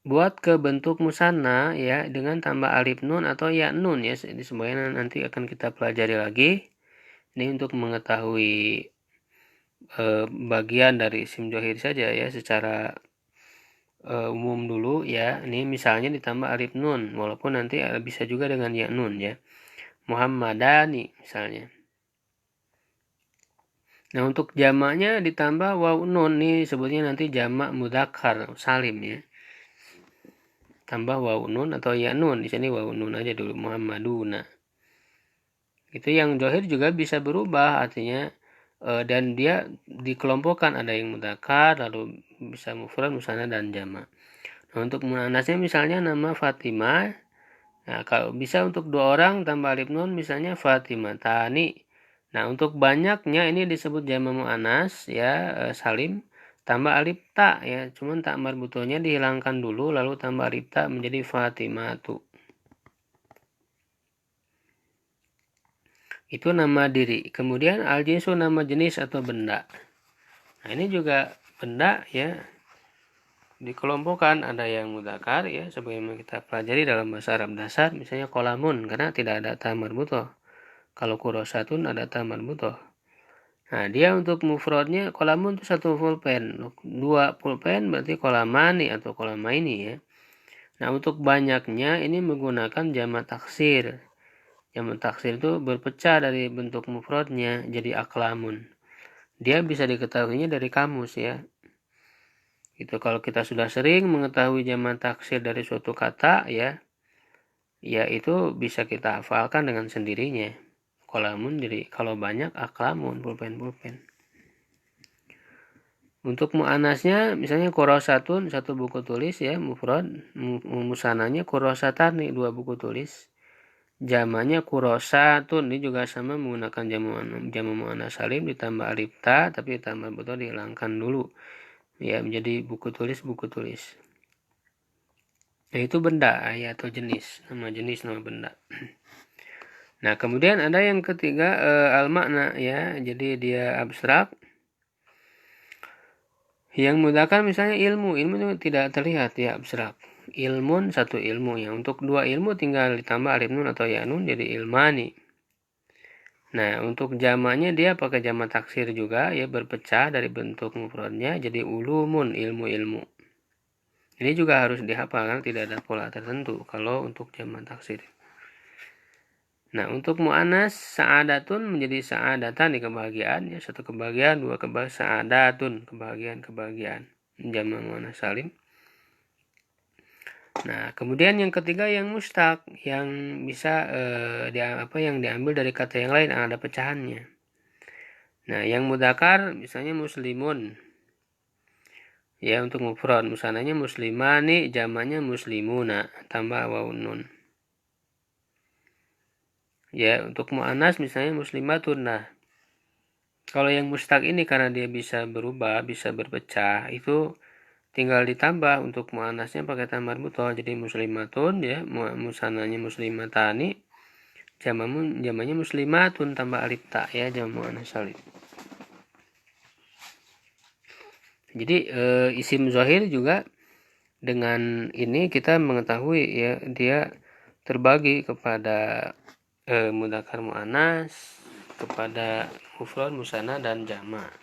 buat ke bentuk musanna ya dengan tambah alif nun atau ya nun ya, semuanya nanti akan kita pelajari lagi. Ini untuk mengetahui bagian dari isim johir saja ya secara umum dulu ya. Ini misalnya ditambah alif nun, walaupun nanti bisa juga dengan ya nun ya. Muhammadani misalnya. Nah, untuk jamaknya ditambah waw nun, nih sebutnya nanti jamak mudzakkar salim ya. Tambah waw nun atau ya nun, di sini waw nun aja dulu, Muhammaduna. Itu yang johir juga bisa berubah artinya, dan dia dikelompokkan, ada yang mudzakkar, lalu bisa mufrad, musanna, dan jamak. Nah, untuk muannasnya misalnya nama Fatimah. Nah, kalau bisa untuk 2 orang tambah alif nun misalnya Fatimatani. Nah, untuk banyaknya ini disebut jamak muannas ya, salim, tambah alif ta ya, cuman tak marbutohnya dihilangkan dulu lalu tambah alif ta menjadi Fatimatu. Itu nama diri. Kemudian al-jinsu nama jenis atau benda. Nah, ini juga benda ya, dikelompokkan, ada yang mudzakkar ya sebagaimana kita pelajari dalam bahasa Arab dasar, misalnya kolamun karena tidak ada ta marbutoh. Kalau kurosatun ada ta marbutoh. Nah, dia untuk mufradnya kolamun itu 1 pulpen, 2 pulpen berarti kolamani atau kolamaini ya. Nah, untuk banyaknya ini menggunakan jamak taksir. Jamak taksir itu berpecah dari bentuk mufradnya jadi aklamun. Dia bisa diketahuinya dari kamus ya. Itu kalau kita sudah sering mengetahui jamak taksir dari suatu kata ya itu bisa kita hafalkan dengan sendirinya. Kolamun jadi kalau banyak aklamun, pulpen. Untuk muannasnya misalnya kurosatun 1 buku tulis ya, mufrad, musananya kurosatani 2 buku tulis. Jamaknya kurosatun, ini juga sama menggunakan jamu muannas salim ditambah alif ta tapi ditambah betul dihilangkan dulu. Ya menjadi buku tulis. Nah, itu benda ya atau jenis, nama benda. Nah, kemudian ada yang ketiga al-makna ya, jadi dia abstrak. Yang mudzakkar misalnya ilmu itu tidak terlihat ya, abstrak. Ilmun 1 ilmu ya. Untuk 2 ilmu tinggal ditambah alif nun atau ya nun jadi ilmani. Nah, untuk jamaknya dia pakai jamak taksir juga ya, berpecah dari bentuk mufradnya jadi ulumun, ilmu-ilmu. Ini juga harus dihafal karena tidak ada pola tertentu kalau untuk jamak taksir. Nah, untuk muannas sa'adatun menjadi sa'adatan di kebahagiaan ya, 1 kebahagiaan, 2 kebahagiaan, sa'adatun kebahagiaan. Jamak muannas salim. Nah, kemudian yang ketiga yang mustaq yang bisa yang diambil dari kata yang lain yang ada pecahannya. Nah, yang mudzakkar misalnya muslimun. Ya, untuk mufrad musannanya muslimani, jamaknya muslimuna tambah waw nun. Ya, untuk muannas misalnya muslimatun. Nah, kalau yang mustaq ini karena dia bisa berubah, bisa berpecah, itu tinggal ditambah untuk muannasnya pakai ta marbutoh jadi muslimatun ya, musananya muslimatani, jamaknya muslimatun tambah alif ta ya, jamak muannas salim. Jadi isim zahir juga dengan ini kita mengetahui ya dia terbagi kepada mudzakkar muannas, kepada mufrad, musanna, dan jamak.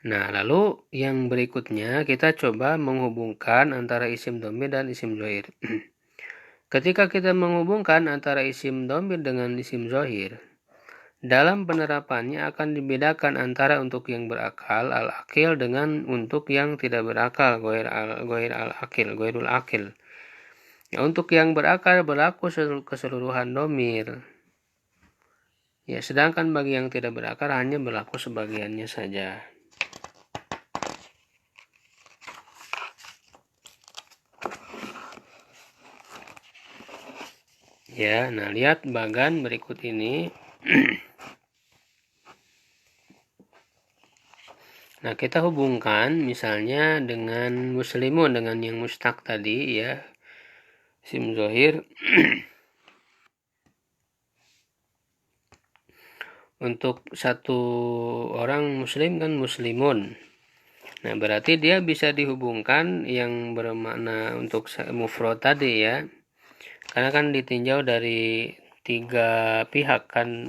Nah, lalu yang berikutnya kita coba menghubungkan antara isim dhamir dan isim dhohir. Ketika kita menghubungkan antara isim dhamir dengan isim dhohir, dalam penerapannya akan dibedakan antara untuk yang berakal al-akil dengan untuk yang tidak berakal ghairul akil. Ya, untuk yang berakal berlaku keseluruhan dhamir. Ya, sedangkan bagi yang tidak berakal hanya berlaku sebagiannya saja. Ya, nah lihat bagan berikut ini. Nah, kita hubungkan misalnya dengan muslimun, dengan yang mustaq tadi ya, isim dhohir. Untuk satu orang muslim kan muslimun. Nah, berarti dia bisa dihubungkan yang bermakna untuk mufrad tadi ya. Karena kan ditinjau dari 3 pihak kan,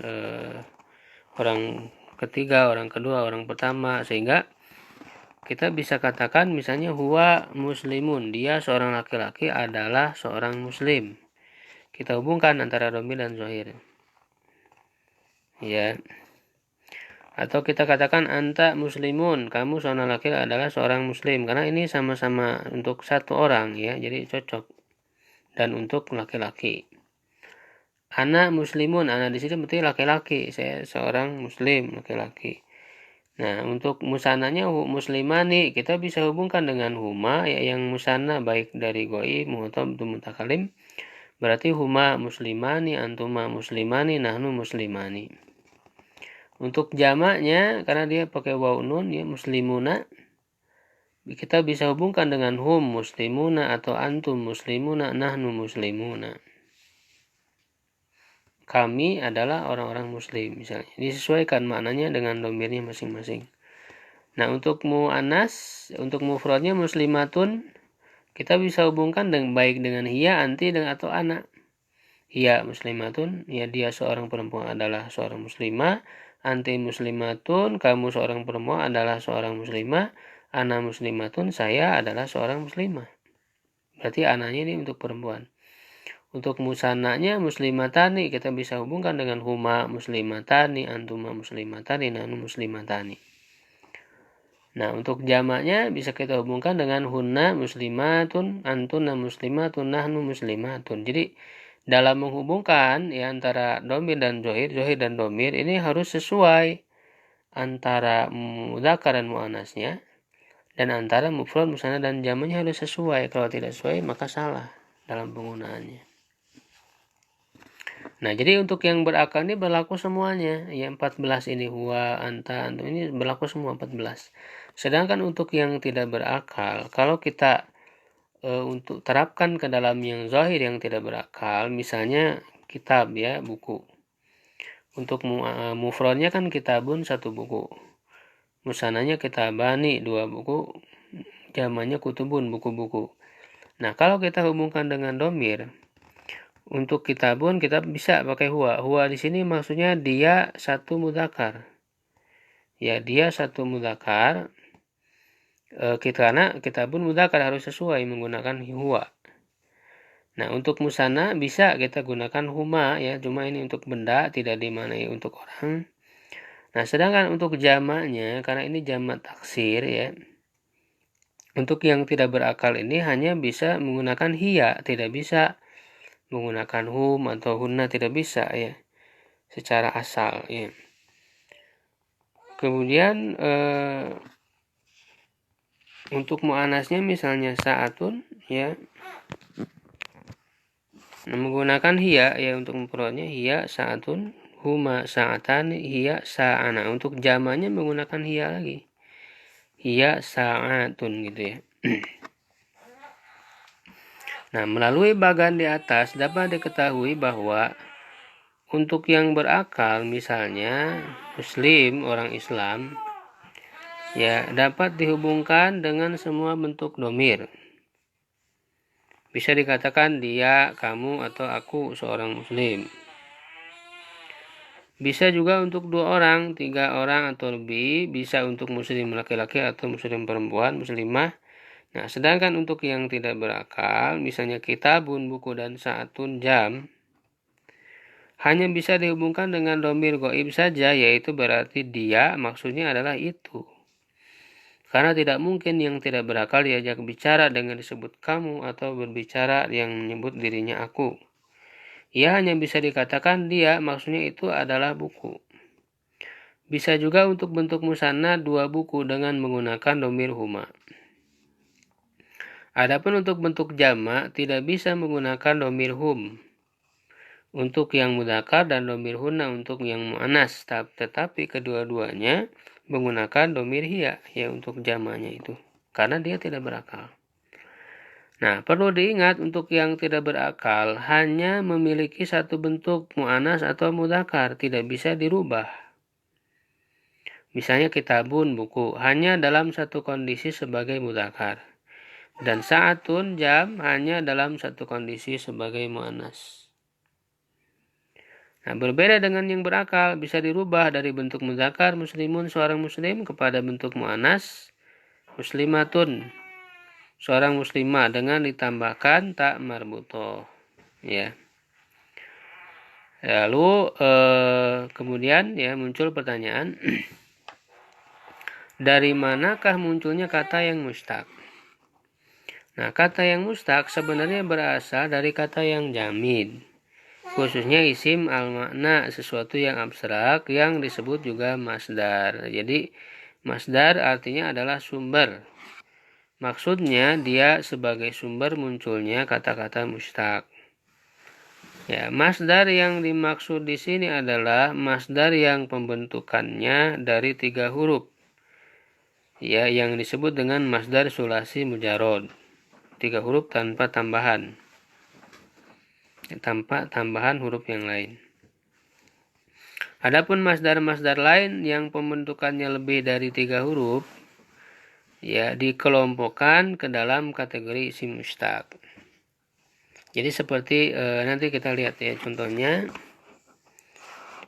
orang ketiga, orang kedua, orang pertama, sehingga kita bisa katakan misalnya huwa muslimun, dia seorang laki-laki adalah seorang muslim. Kita hubungkan antara dhamir dan dhohir. Ya. Atau kita katakan anta muslimun, kamu seorang laki adalah seorang muslim, karena ini sama-sama untuk satu orang ya, jadi cocok. Dan untuk laki-laki. Ana muslimun, ana di sini berarti laki-laki, saya seorang muslim laki-laki. Nah, untuk musananya muslimani kita bisa hubungkan dengan huma ya, yang musanna baik dari ghaib muhatab atau mutakalim. Berarti huma muslimani, antuma muslimani, nahnu muslimani. Untuk jamaknya karena dia pakai waw nun ya, muslimuna, kita bisa hubungkan dengan hum muslimuna atau antum muslimuna, nahnu muslimuna. Kami adalah orang-orang muslim misalnya. Disesuaikan maknanya dengan dhamirnya masing-masing. Nah, untuk mu'anas, untuk mufradnya muslimatun, kita bisa hubungkan baik dengan hiya, anti, atau anak. Hiya muslimatun, ya dia seorang perempuan adalah seorang muslimah. Anti muslimatun, kamu seorang perempuan adalah seorang muslimah. Ana muslimatun, saya adalah seorang muslimah. Berarti anaknya ini untuk perempuan. Untuk musananya muslimatani, kita bisa hubungkan dengan huma muslimatani, antuma muslimatani, nahnu muslimatani. Nah, untuk jamaknya bisa kita hubungkan dengan hunna muslimatun, antuna muslimatun, nahnu muslimatun. Jadi dalam menghubungkan ya antara dhamir dan dhohir dan dhamir ini harus sesuai antara mudzakkar dan muannasnya, dan antara mufrad, musanna dan jamaknya harus sesuai. Kalau tidak sesuai maka salah dalam penggunaannya. Nah, jadi untuk yang berakal ini berlaku semuanya. Ya 14 ini huwa, anta, antum ini berlaku semua 14. Sedangkan untuk yang tidak berakal, kalau kita untuk terapkan ke dalam yang zahir yang tidak berakal, misalnya kitab ya, buku. Untuk mufradnya kan kitabun 1 buku. Musananya kitabani 2 buku. Jamaknya kutubun buku-buku. Nah, kalau kita hubungkan dengan dhamir, untuk kitabun kita bisa pakai huwa. Huwa di sini maksudnya dia satu mudzakkar. Ya, dia satu mudzakkar. Karena kitabun mudzakkar harus sesuai menggunakan huwa. Nah, untuk musanna bisa kita gunakan huma ya, cuma ini untuk benda, tidak dimaknai untuk orang. Nah, sedangkan untuk jamaknya, karena ini jamak taksir ya. Untuk yang tidak berakal ini hanya bisa menggunakan hiya, tidak bisa menggunakan hum atau hunna, tidak bisa ya secara asal ya. Kemudian untuk muannasnya misalnya saatun ya, menggunakan hiya ya, untuk mufradnya hiya saatun, huma saatan, hiya sa'ana. Untuk jamaknya menggunakan hiya lagi, hiya sa'atun gitu ya. Nah, melalui bagan di atas dapat diketahui bahwa untuk yang berakal misalnya muslim, orang Islam ya, dapat dihubungkan dengan semua bentuk dhamir. Bisa dikatakan dia, kamu, atau aku seorang muslim. Bisa juga untuk 2 orang, 3 orang atau lebih. Bisa untuk muslim laki-laki atau muslim perempuan, muslimah. Nah, sedangkan untuk yang tidak berakal, misalnya kitabun, buku, dan saatun, jam, hanya bisa dihubungkan dengan dhamir ghaib saja, yaitu berarti dia, maksudnya adalah itu. Karena tidak mungkin yang tidak berakal diajak bicara dengan disebut kamu atau berbicara yang menyebut dirinya aku. Ia hanya bisa dikatakan dia, maksudnya itu adalah buku. Bisa juga untuk bentuk musanna 2 buku dengan menggunakan dhamir huma. Adapun untuk bentuk jamak tidak bisa menggunakan dhamir hum untuk yang mudzakkar dan dhamir hunna untuk yang muannas, tetapi kedua-duanya menggunakan dhamir hiya ya untuk jamaknya itu karena dia tidak berakal. Nah, perlu diingat untuk yang tidak berakal hanya memiliki satu bentuk mu'anas atau mudzakkar, tidak bisa dirubah. Misalnya kitabun, buku, hanya dalam satu kondisi sebagai mudzakkar. Dan saatun, jam, hanya dalam satu kondisi sebagai mu'anas. Nah, berbeda dengan yang berakal, bisa dirubah dari bentuk mudzakkar muslimun seorang muslim kepada bentuk mu'anas muslimatun seorang muslimah dengan ditambahkan tak marbutoh ya. Lalu kemudian ya muncul pertanyaan dari manakah munculnya kata yang mustaq? Nah, kata yang mustaq sebenarnya berasal dari kata yang jamid, khususnya isim al-makna, sesuatu yang abstrak yang disebut juga masdar. Jadi masdar artinya adalah sumber. Maksudnya dia sebagai sumber munculnya kata-kata mustaq. Ya, masdar yang dimaksud di sini adalah masdar yang pembentukannya dari 3 huruf. Ya, yang disebut dengan masdar sulasi mujarrad. 3 huruf tanpa tambahan. Tanpa tambahan huruf yang lain. Adapun masdar-masdar lain yang pembentukannya lebih dari 3 huruf, ya dikelompokkan ke dalam kategori isim mustaq. Jadi seperti nanti kita lihat ya contohnya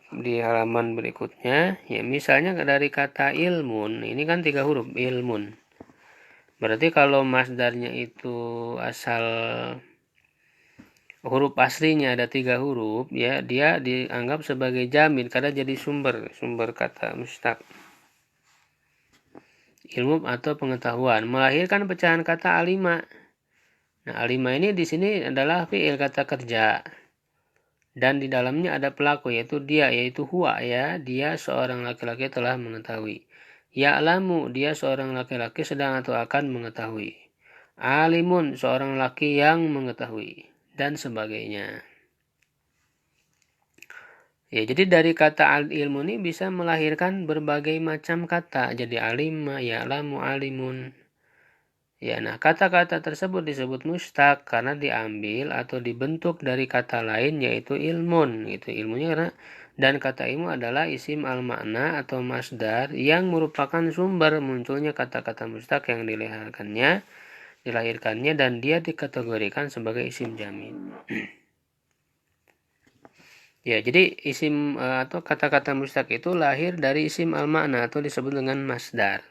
di halaman berikutnya. Ya misalnya dari kata ilmun, ini kan 3 huruf ilmun. Berarti kalau masdarnya itu asal huruf aslinya ada 3 huruf, ya dia dianggap sebagai jamin karena jadi sumber kata mustaq. Ilmu atau pengetahuan melahirkan pecahan kata alima. Nah, alima ini di sini adalah fi'il kata kerja. Dan di dalamnya ada pelaku yaitu dia, yaitu huwa ya, dia seorang laki-laki telah mengetahui. Ya'lamu, dia seorang laki-laki sedang atau akan mengetahui. Alimun, seorang laki yang mengetahui dan sebagainya. Ya, jadi dari kata ilmu ini bisa melahirkan berbagai macam kata. Jadi alima, ya'lamu, alimun. Ya, nah kata-kata tersebut disebut mustaq karena diambil atau dibentuk dari kata lain yaitu ilmun. Itu ilmunya karena dan kata ilmu adalah isim al-makna atau masdar yang merupakan sumber munculnya kata-kata mustaq yang dilahirkannya dan dia dikategorikan sebagai isim jamid. Ya, jadi isim atau kata-kata mustaq itu lahir dari isim al-makna atau disebut dengan masdar.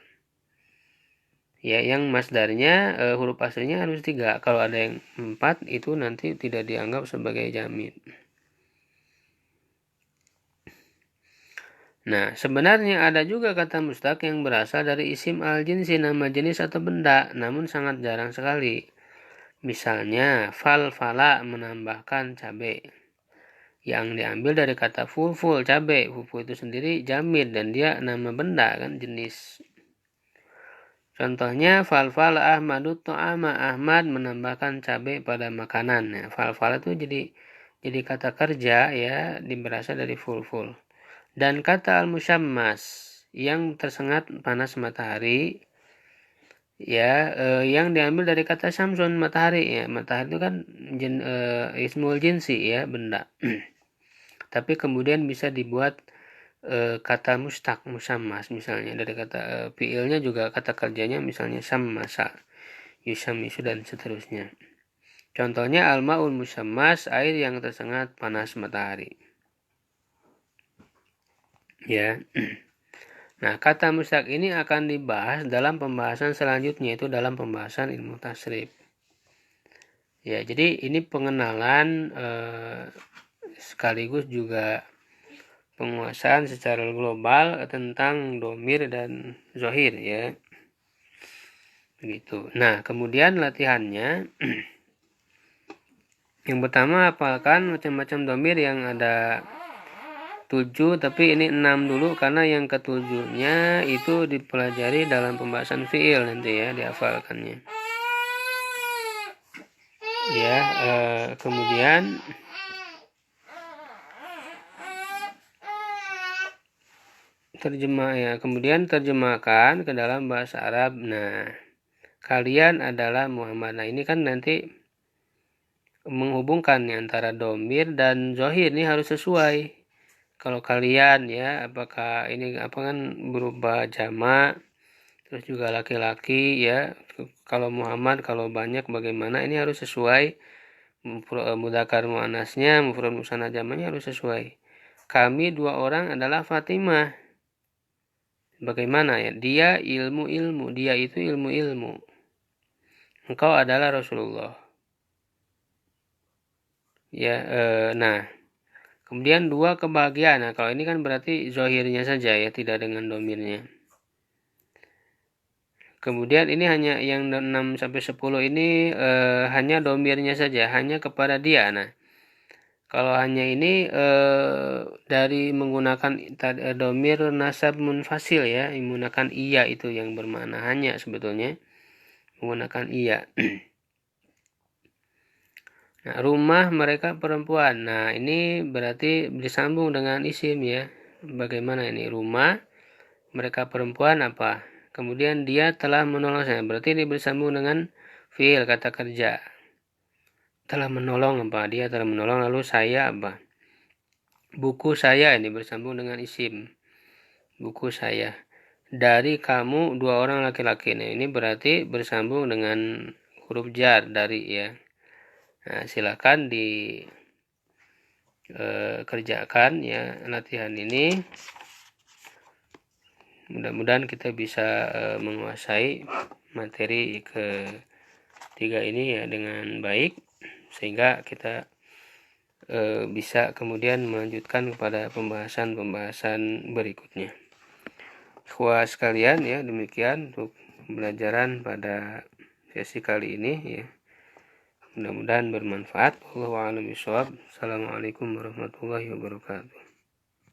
Ya, yang masdarnya huruf aslinya harus 3. Kalau ada yang 4 itu nanti tidak dianggap sebagai jamid. Nah, sebenarnya ada juga kata mustaq yang berasal dari isim al-jinsi, nama jenis atau benda, namun sangat jarang sekali. Misalnya, fal-fala menambahkan cabai. Yang diambil dari kata fulful, cabai. Fulful itu sendiri jamid dan dia nama benda kan, jenis. Contohnya fal-fal Ahmadut to'ama, Ahmad menambahkan cabai pada makanan. Ya, fal-fal itu jadi kata kerja ya, berasal dari fulful. Dan kata al-musyammas yang tersengat panas matahari ya yang diambil dari kata syamsun, matahari ya. Matahari itu kan ismul jinsi ya, benda. Tapi kemudian bisa dibuat kata mustaq, musammas misalnya dari kata fiilnya juga kata kerjanya misalnya sammasa, yusamisu dan seterusnya. Contohnya al-ma'ul musyammas, air yang tersengat panas matahari. Ya. Nah, kata mustaq ini akan dibahas dalam pembahasan selanjutnya, itu dalam pembahasan ilmu tasrif. Ya, jadi ini pengenalan sekaligus juga penguasaan secara global tentang domir dan zohir, ya. Begitu. Nah, kemudian latihannya yang pertama hafalkan macam-macam domir yang ada 7, tapi ini 6 dulu karena yang ketujuhnya itu dipelajari dalam pembahasan fiil nanti ya, dihafalkannya. Ya, kemudian kemudian terjemahkan ke dalam bahasa Arab. Nah, kalian adalah Muhammad. Nah, ini kan nanti menghubungkan nih antara domir dan zohir, ini harus sesuai. Kalau kalian ya, apakah ini kan berubah jamak, terus juga laki-laki ya. Kalau Muhammad, kalau banyak bagaimana, ini harus sesuai. Mudzakkar muannasnya, mufrad musanna jamaknya harus sesuai. Kami 2 orang adalah Fatimah. Bagaimana ya? Dia ilmu-ilmu, dia itu ilmu-ilmu. Engkau adalah Rasulullah. Ya, nah. Kemudian 2 kebahagiaan. Nah, kalau ini kan berarti zohirnya saja ya, tidak dengan domirnya. Kemudian ini hanya yang 6 sampai 10 ini hanya domirnya saja, hanya kepada dia. Nah, kalau hanya ini dari menggunakan domir nasab munfasil ya, menggunakan iya itu yang bermakna hanya sebetulnya. Menggunakan iya. Nah, rumah mereka perempuan. Nah, ini berarti bersambung dengan isim ya. Bagaimana ini? Rumah mereka perempuan apa? Kemudian dia telah menolong saya. Berarti ini bersambung dengan fiil, kata kerja. Telah menolong apa? Dia telah menolong, lalu saya apa? Buku saya, ini bersambung dengan isim. Buku saya. Dari kamu 2 orang laki-laki. Nah, ini berarti bersambung dengan huruf jar dari ya. Nah, silakan dikerjakan ya latihan ini. Mudah-mudahan kita bisa menguasai materi ketiga ini ya dengan baik, sehingga kita bisa kemudian melanjutkan kepada pembahasan berikutnya. Ikhwah sekalian ya, demikian untuk pembelajaran pada sesi kali ini ya. Mudah-mudahan bermanfaat. Wallahu a'lam bishawab. Assalamualaikum warahmatullahi wabarakatuh.